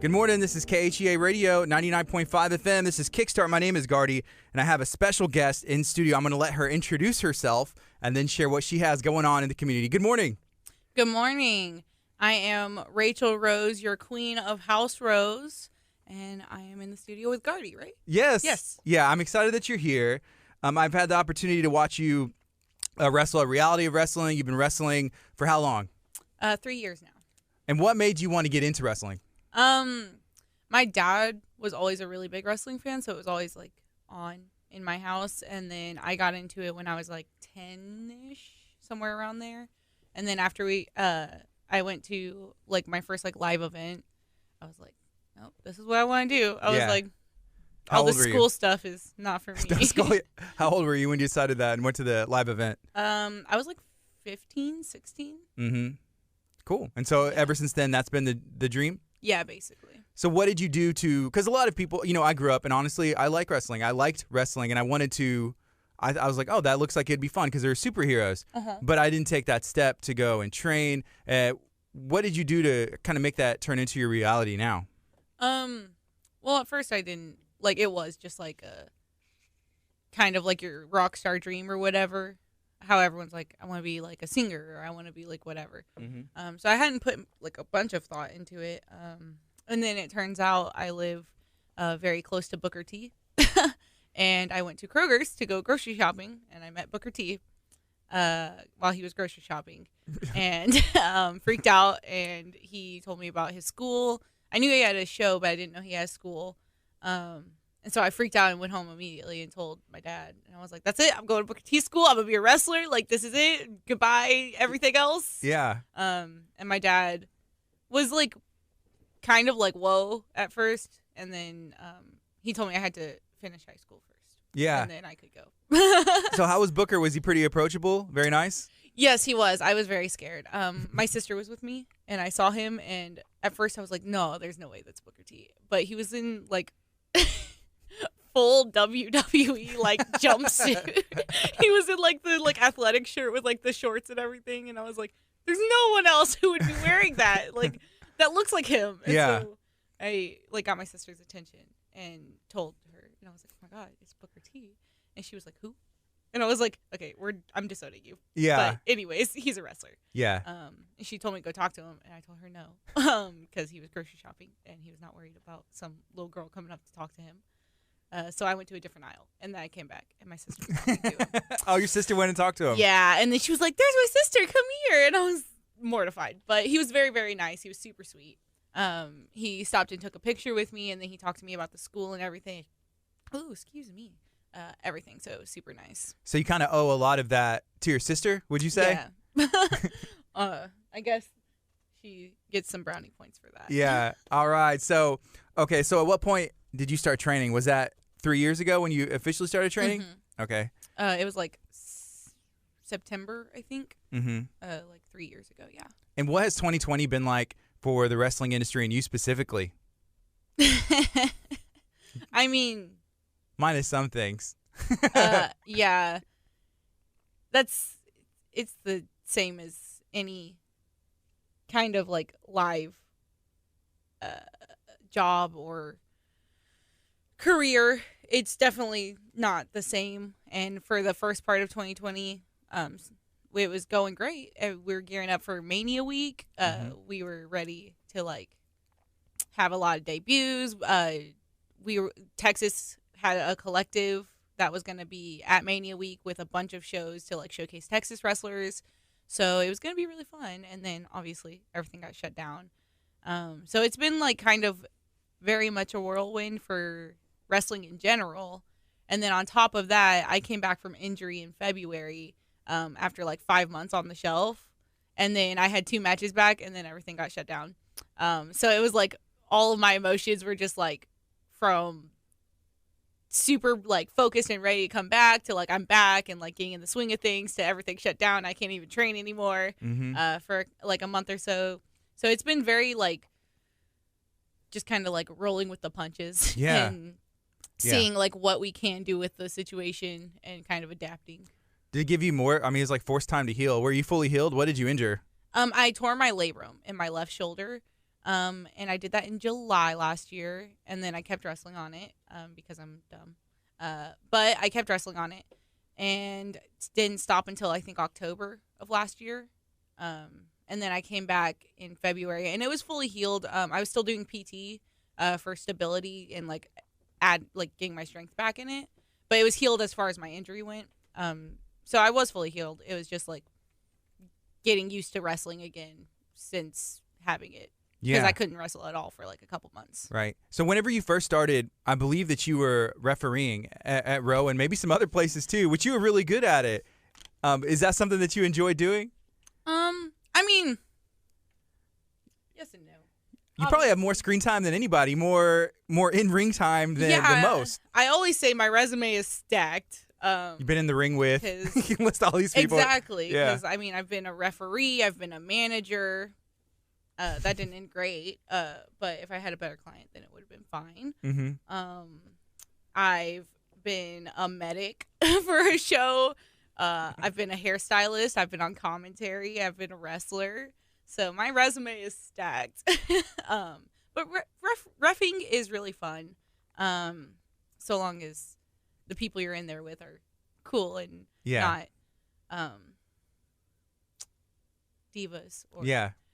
Good morning. This is KHEA Radio, 99.5 FM. This is Kickstart. My name is Gardy, and I have a special guest in studio. I'm going to let her introduce herself and then share what she has going on in the community. Good morning. Good morning. I am Raychell Rose, your queen of House Rose, and I am in the studio with Gardy, right? Yes. Yes. Yeah, I'm excited that you're here. I've had the opportunity to watch you wrestle at Reality of Wrestling. You've been wrestling for how long? 3 years now. And what made you want to get into wrestling? My dad was always a really big wrestling fan, so it was always like on in my house. And then I got into it when I was like 10-ish, somewhere around there. And then after I wwent to like my first like live event, I was like, nope, this is what I want to do. I was like, all the school stuff is not for me. How old were you when you decided that and went to the live event? I was like 15, 16. Mm-hmm. Cool. And so ever since then, that's been the dream? Yeah, basically. So what did you do to, because a lot of people, I grew up and honestly, I like wrestling. I liked wrestling and I wanted to, I was like, oh, that looks like it'd be fun because they're superheroes. Uh-huh. But I didn't take that step to go and train. What did you do to kind of make that turn into your reality now? Well, at first I didn't, like it was just like a kind of like your rock star dream or whatever. How everyone's like, I want to be like a singer or I want to be like whatever. Mm-hmm. So I hadn't put like a bunch of thought into it. And then it turns out I live very close to Booker T. And I went to Kroger's to go grocery shopping and I met Booker T while he was grocery shopping and freaked out. And he told me about his school. I knew he had a show, but I didn't know he had school. And so I freaked out and went home immediately and told my dad. And I was like, that's it. I'm going to Booker T school. I'm going to be a wrestler. Like, this is it. Goodbye, everything else. Yeah. And my dad was like, kind of like, whoa, at first. And then he told me I had to finish high school first. Yeah. And then I could go. So how was Booker? Was he pretty approachable? Very nice? Yes, he was. I was very scared. My sister was with me and I saw him. And at first I was like, no, there's no way that's Booker T. But he was in like... full WWE like jumpsuit. He was in like the like athletic shirt with like the shorts and everything, and I was like, "There's no one else who would be wearing that. Like that looks like him." And yeah. So I like got my sister's attention and told her, and I was like, "Oh my god, it's Booker T," and she was like, "Who?" And I was like, "Okay, I'm disowning you." Yeah. But anyways, he's a wrestler. Yeah. And she told me to go talk to him, and I told her no, because he was grocery shopping and he was not worried about some little girl coming up to talk to him. So I went to a different aisle, and then I came back, and my sister was talking to him. Oh, your sister went and talked to him? Yeah, and then she was like, there's my sister, come here. And I was mortified. But he was very, very nice. He was super sweet. He stopped and took a picture with me, and then he talked to me about the school and everything. Oh, excuse me. Everything, so it was super nice. So you kind of owe a lot of that to your sister, would you say? Yeah. I guess she gets some brownie points for that. Yeah. All right. So, okay, so at what point did you start training? Was that 3 years ago when you officially started training? Mm-hmm. Okay. It was like September, I think. Mm-hmm. Like 3 years ago, yeah. And what has 2020 been like for the wrestling industry and you specifically? I mean... minus some things. Yeah. It's the same as any kind of like live job or career. It's definitely not the same. And for the first part of 2020, it was going great. We were gearing up for Mania week. We were ready to like have a lot of debuts. Texas had a collective that was going to be at Mania week with a bunch of shows to like showcase Texas wrestlers. So it was going to be really fun. And then obviously everything got shut down. So it's been like kind of very much a whirlwind for wrestling in general. And then on top of that, I came back from injury in February after like 5 months on the shelf. And then I had 2 matches back and then everything got shut down. So it was like all of my emotions were just like from super like focused and ready to come back to like I'm back and like getting in the swing of things to everything shut down. I can't even train anymore for like a month or so. So it's been very like just kind of like rolling with the punches and seeing like what we can do with the situation and kind of adapting. Did it give you more? I mean, it's like forced time to heal. Were you fully healed? What did you injure? I tore my labrum in my left shoulder. And I did that in July last year, and then I kept wrestling on it because I'm dumb. But I kept wrestling on it, and didn't stop until I think October of last year. And then I came back in February, and it was fully healed. I was still doing PT for stability and getting my strength back in it, but it was healed as far as my injury went. So I was fully healed. It was just like getting used to wrestling again since having it. Because I couldn't wrestle at all for like a couple months. Right. So whenever you first started, I believe that you were refereeing at Row and maybe some other places too, which you were really good at it. Is that something that you enjoy doing? I mean, yes and no. You probably have more screen time than anybody, more in-ring time than most. I always say my resume is stacked. You've been in the ring with, you can list all these people. Exactly. Because, I mean, I've been a referee, I've been a manager. That didn't end great, but if I had a better client, then it would have been fine. Mm-hmm. I've been a medic for a show. I've been a hairstylist. I've been on commentary. I've been a wrestler. So my resume is stacked. But reffing is really fun, so long as the people you're in there with are cool and not divas. Or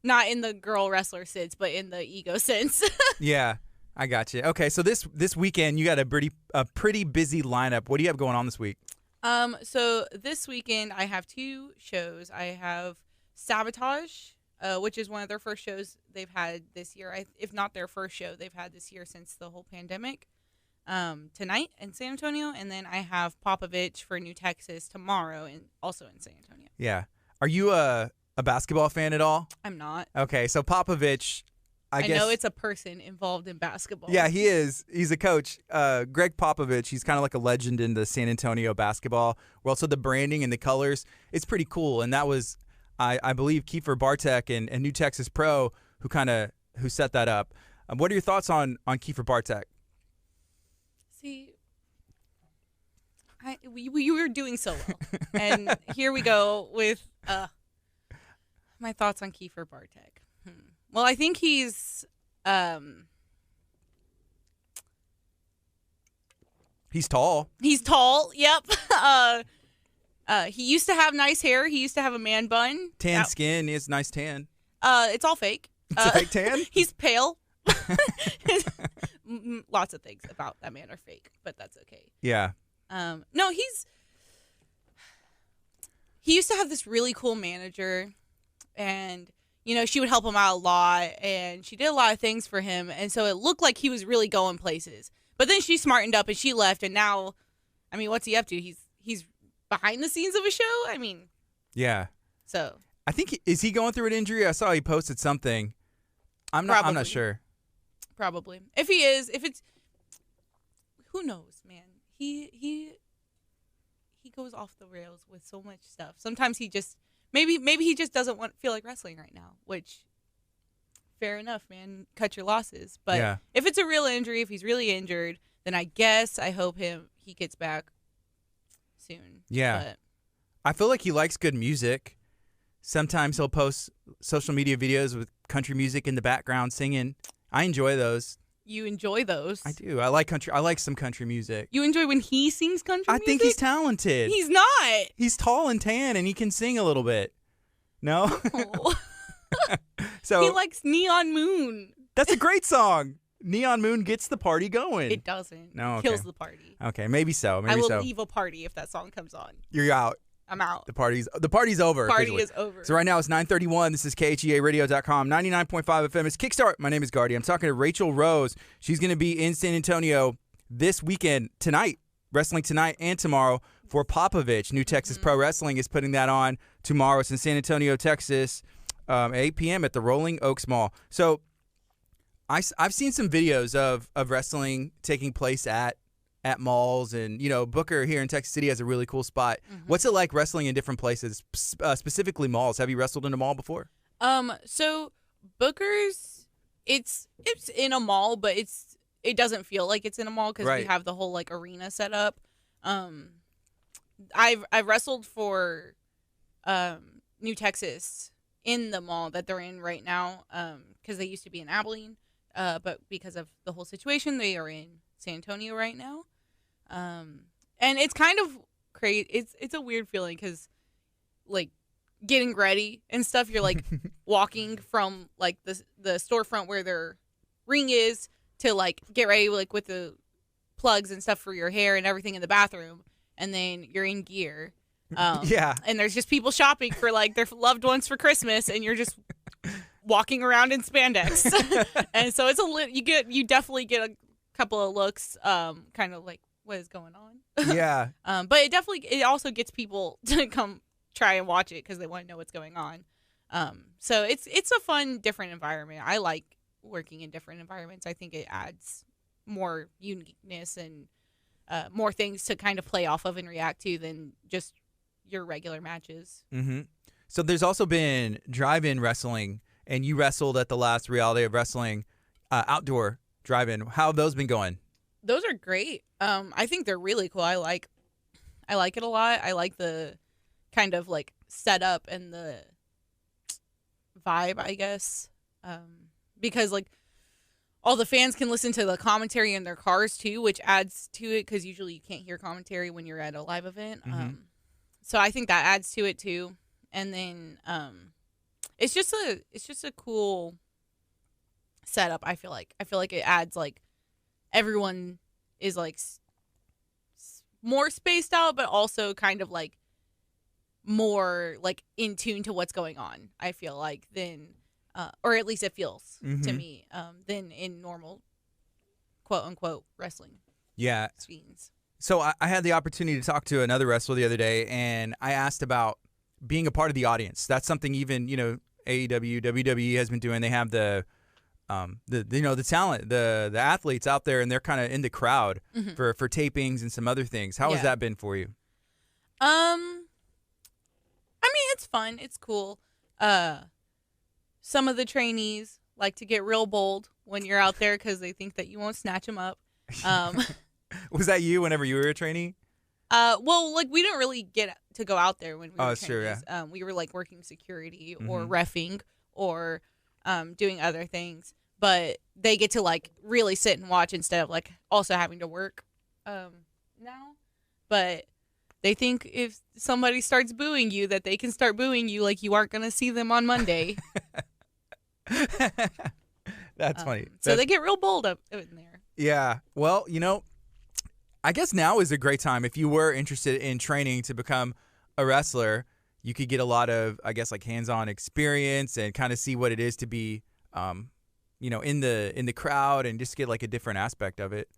not in the girl wrestler sense, but in the ego sense. Yeah, I got you. Okay, so this weekend you got a pretty busy lineup. What do you have going on this week? So this weekend I have 2 shows. I have Sabotage, which is one of their first shows they've had this year. If not their first show they've had this year since the whole pandemic. Tonight in San Antonio, and then I have Popovich for New Texas tomorrow, and also in San Antonio. Yeah. Are you a basketball fan at all? I'm not. Okay, so Popovich, I guess. I know it's a person involved in basketball. Yeah, he is. He's a coach. Greg Popovich, he's kind of like a legend in the San Antonio basketball world. So the branding and the colors, it's pretty cool. And that was, I believe, Kiefer Bartek and New Texas Pro who set that up. What are your thoughts on Kiefer Bartek? See, we were doing so well. And here we go with my thoughts on Kiefer Bartek. Well, I think he's tall. He's tall. Yep. He used to have nice hair. He used to have a man bun. Tan skin. He has nice tan. It's all fake. It's a fake tan? He's pale. Lots of things about that man are fake, but that's okay. Yeah. No, he used to have this really cool manager, and she would help him out a lot, and she did a lot of things for him, and so it looked like he was really going places. But then she smartened up and she left, and now, I mean, what's he up to? He's behind the scenes of a show. I mean, yeah. So I think is he going through an injury? I saw he posted something. I'm not sure. Probably. If he is, if it's, who knows, man. He goes off the rails with so much stuff. Sometimes he just maybe he just doesn't feel like wrestling right now, which fair enough, man. Cut your losses. But if it's a real injury, if he's really injured, then I guess I hope he gets back soon. Yeah. But I feel like he likes good music. Sometimes he'll post social media videos with country music in the background singing. I enjoy those. You enjoy those? I do. I like country. I like some country music. You enjoy when he sings country music? I think he's talented. He's not. He's tall and tan, and he can sing a little bit. No? Oh. So he likes Neon Moon. That's a great song. Neon Moon gets the party going. It doesn't. No, okay. Kills the party. Okay, maybe so. I will leave a party if that song comes on. You're out. I'm out. The party's over. Party is over. So right now it's 9:31. This is KHEARadio.com, 99.5 FM. It's Kickstart. My name is Gardy. I'm talking to Raychell Rose. She's going to be in San Antonio this weekend, tonight, wrestling tonight and tomorrow for Popovich. New Texas Pro Wrestling is putting that on tomorrow. It's in San Antonio, Texas, 8 p.m. at the Rolling Oaks Mall. So I've seen some videos of wrestling taking place at malls, and Booker here in Texas City has a really cool spot. What's it like wrestling in different places, specifically malls? Have you wrestled in a mall before? So Booker's, it's in a mall, but it doesn't feel like it's in a mall because we have the whole like arena set up. I've wrestled for New Texas in the mall that they're in right now, because they used to be in Abilene, but because of the whole situation, they are in San Antonio right now. And it's kind of crazy. It's a weird feeling because, like, getting ready and stuff, you're like walking from like the storefront where their ring is to like get ready like with the plugs and stuff for your hair and everything in the bathroom, and then you're in gear. Yeah. And there's just people shopping for like their loved ones for Christmas, and you're just walking around in spandex. And so it's you definitely get a couple of looks, kind of like what is going on. Yeah. But it also gets people to come try and watch it because they want to know what's going on. So it's a fun, different environment. I like working in different environments. I think it adds more uniqueness and more things to kind of play off of and react to than just your regular matches. Mm-hmm. So there's also been drive-in wrestling, and you wrestled at the last Reality of Wrestling outdoor drive-in. How have those been going? Those are great. I think they're really cool. I like it a lot. I like the kind of like setup and the vibe, I guess, because like all the fans can listen to the commentary in their cars too, which adds to it because usually you can't hear commentary when you're at a live event. Mm-hmm. So I think that adds to it too. And then it's just a cool setup. I feel like it adds like everyone is like more spaced out, but also kind of like more like in tune to what's going on. I feel like than, or at least it feels to me, than in normal quote unquote wrestling. Yeah. Scenes. So I had the opportunity to talk to another wrestler the other day, and I asked about being a part of the audience. That's something even, AEW, WWE has been doing. They have the talent, the athletes out there, and they're kind of in the crowd for tapings and some other things. How has that been for you? I mean, it's fun. It's cool. Some of the trainees like to get real bold when you're out there because they think that you won't snatch them up. Was that you whenever you were a trainee? Well, like we didn't really get to go out there when we were trainees. Sure, yeah. We were like working security or reffing or doing other things, but they get to like really sit and watch instead of like also having to work now. But they think if somebody starts booing you that they can start booing you like you aren't going to see them on Monday. That's funny. So they get real bold up in there. Yeah. Well, I guess now is a great time. If you were interested in training to become a wrestler, you could get a lot of, I guess, like hands-on experience and kind of see what it is to be, in the crowd and just get like a different aspect of it.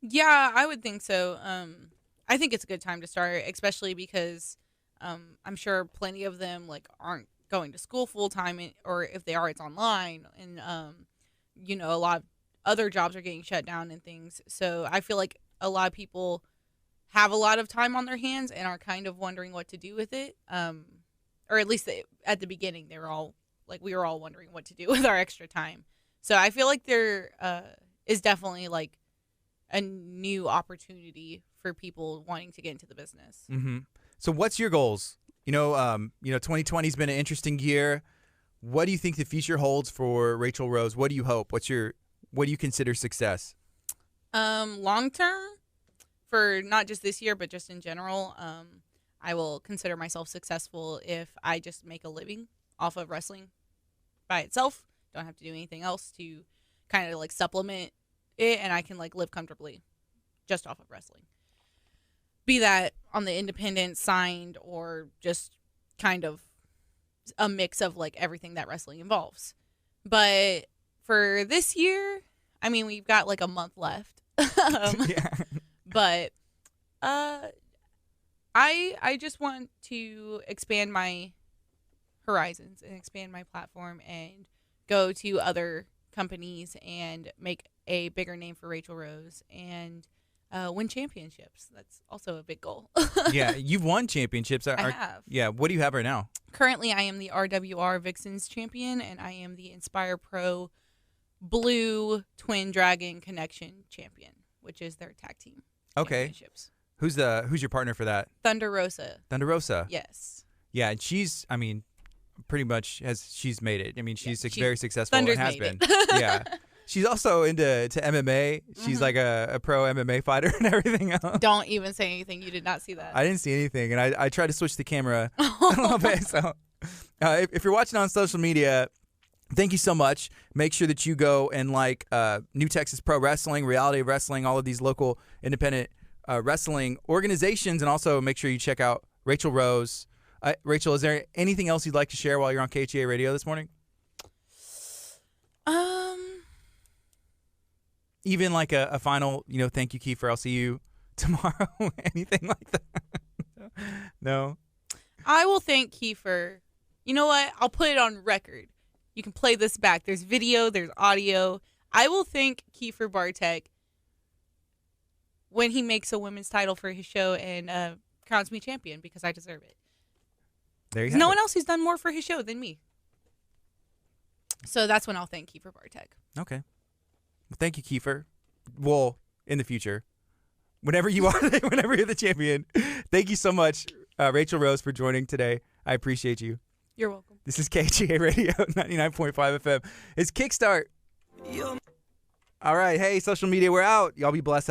Yeah, I would think so. I think it's a good time to start, especially because I'm sure plenty of them like aren't going to school full time, or if they are, it's online, and a lot of other jobs are getting shut down and things. So I feel like a lot of people have a lot of time on their hands and are kind of wondering what to do with it. Or at least at the beginning, we were all wondering what to do with our extra time. So I feel like there is definitely like a new opportunity for people wanting to get into the business. Mm-hmm. So what's your goals? 2020 has been an interesting year. What do you think the future holds for Raychell Rose? What do you hope? What do you consider success? Long term, for not just this year, but just in general, I will consider myself successful if I just make a living off of wrestling by itself. Don't have to do anything else to kind of like supplement it, and I can like live comfortably just off of wrestling. Be that on the independent, signed, or just kind of a mix of like everything that wrestling involves. But for this year, I mean, we've got like a month left. But I just want to expand my horizons and expand my platform and go to other companies and make a bigger name for Raychell Rose and win championships. That's also a big goal. Yeah, you've won championships. I have. Yeah, what do you have right now? Currently, I am the RWR Vixens champion, and I am the Inspire Pro Blue Twin Dragon Connection champion, which is their tag team championships. Who's your partner for that? Thunder Rosa. Thunder Rosa. Yes. Yeah, and she's, I mean, pretty much she's made it. I mean, she's she's very successful Thunder's and has made been. Yeah. She's also into MMA. She's like a pro MMA fighter and everything else. Don't even say anything. You did not see that. I didn't see anything, and I tried to switch the camera a little bit. So if you're watching on social media, thank you so much. Make sure that you go and like New Texas Pro Wrestling, Reality of Wrestling, all of these local independent wrestling organizations, and also make sure you check out Raychell Rose. Raychell, is there anything else you'd like to share while you're on KHEA Radio this morning? Even like a final, thank you, Kiefer. I'll see you tomorrow. Anything like that? No. I will thank Kiefer. You know what? I'll put it on record. You can play this back. There's video. There's audio. I will thank Kiefer Bartek when he makes a women's title for his show and crowns me champion because I deserve it. There you There's have no it. one else who's done more for his show than me. So that's when I'll thank Kiefer Bartek. Okay. Well, thank you, Kiefer. Well, in the future, whenever you are, whenever you're the champion. Thank you so much, Raychell Rose, for joining today. I appreciate you. You're welcome. This is KHEA Radio 99.5 FM. It's Kickstart. All right. Hey, social media, we're out. Y'all be blessed.